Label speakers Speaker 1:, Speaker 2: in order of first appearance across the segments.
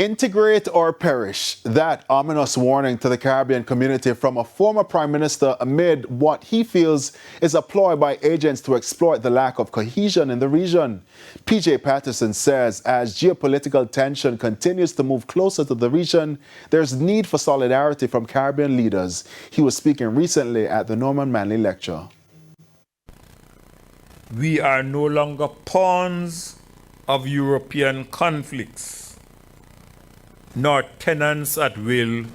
Speaker 1: Integrate or perish. That ominous warning to the Caribbean community from a former prime minister amid what he feels is a ploy by agents to exploit the lack of cohesion in the region. PJ Patterson says as geopolitical tension continues to move closer to the region, there's need for solidarity from Caribbean leaders. He was speaking recently at the Norman Manley Lecture.
Speaker 2: We are no longer pawns of European conflicts, nor tenants at will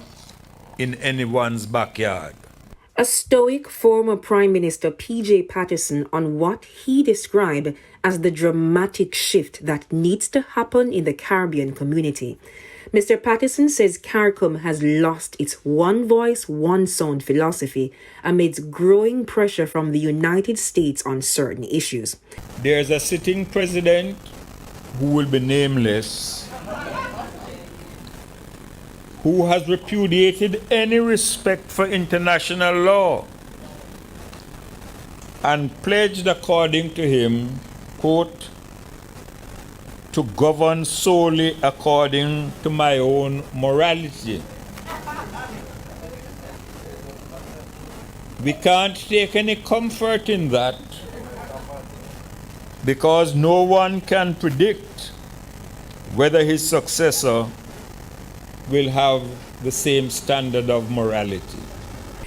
Speaker 2: in anyone's backyard.
Speaker 3: A stoic former Prime Minister PJ Patterson on what he described as the dramatic shift that needs to happen in the Caribbean community. Mr. Patterson says CARICOM has lost its one voice, one sound philosophy amidst growing pressure from the United States on certain issues.
Speaker 2: There's a sitting president who will be nameless, who has repudiated any respect for international law and pledged, according to him, quote, to govern solely according to my own morality. We can't take any comfort in that because no one can predict whether his successor will have the same standard of morality.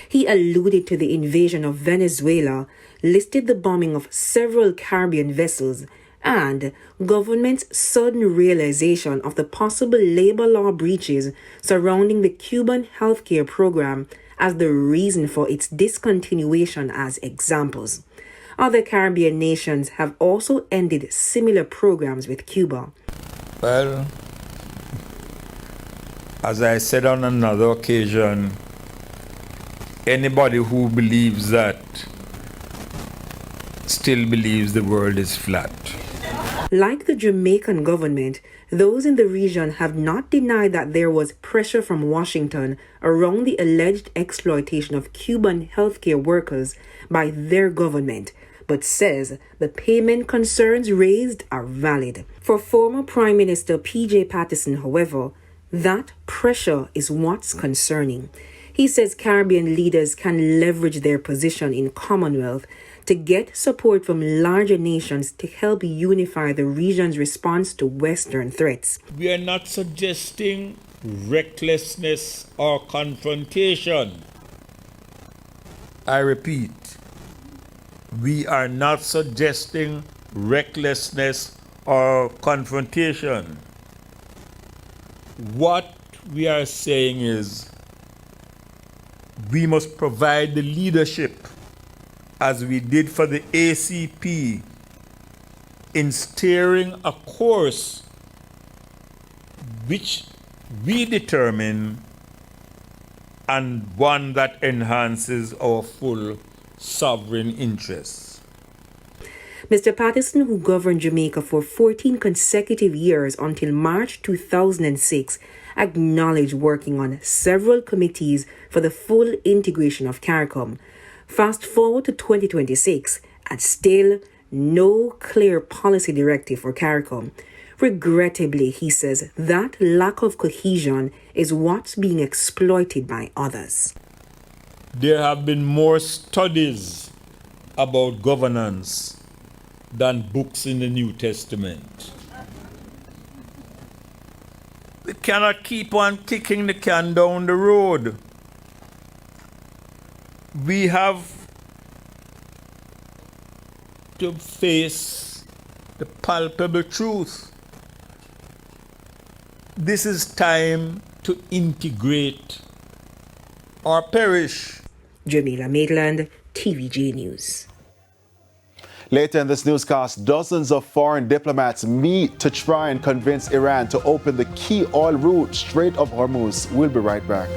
Speaker 3: He alluded to the invasion of Venezuela, listed the bombing of several Caribbean vessels, and government's sudden realization of the possible labor law breaches surrounding the Cuban healthcare program as the reason for its discontinuation as examples. Other Caribbean nations have also ended similar programs with Cuba.
Speaker 2: Well, as I said on another occasion, anybody who believes that still believes the world is flat.
Speaker 3: Like the Jamaican government, those in the region have not denied that there was pressure from Washington around the alleged exploitation of Cuban healthcare workers by their government, but says the payment concerns raised are valid. For former Prime Minister PJ Patterson, however, that pressure is what's concerning. He says Caribbean leaders can leverage their position in Commonwealth to get support from larger nations to help unify the region's response to Western threats.
Speaker 2: We are not suggesting recklessness or confrontation. I repeat, we are not suggesting recklessness or confrontation. What we are saying is we must provide the leadership, as we did for the ACP, in steering a course which we determine and one that enhances our full sovereign interests.
Speaker 3: Mr. Patterson, who governed Jamaica for 14 consecutive years until March 2006, acknowledged working on several committees for the full integration of CARICOM. Fast forward to 2026, and still no clear policy directive for CARICOM. Regrettably, he says that lack of cohesion is what's being exploited by others.
Speaker 2: There have been more studies about governance than books in the New Testament. We cannot keep on kicking the can down the road. We have to face the palpable truth. This is time to integrate or perish.
Speaker 3: Jamila Maitland, TVJ News.
Speaker 1: Later in this newscast, dozens of foreign diplomats meet to try and convince Iran to open the key oil route Strait of Hormuz. We'll be right back.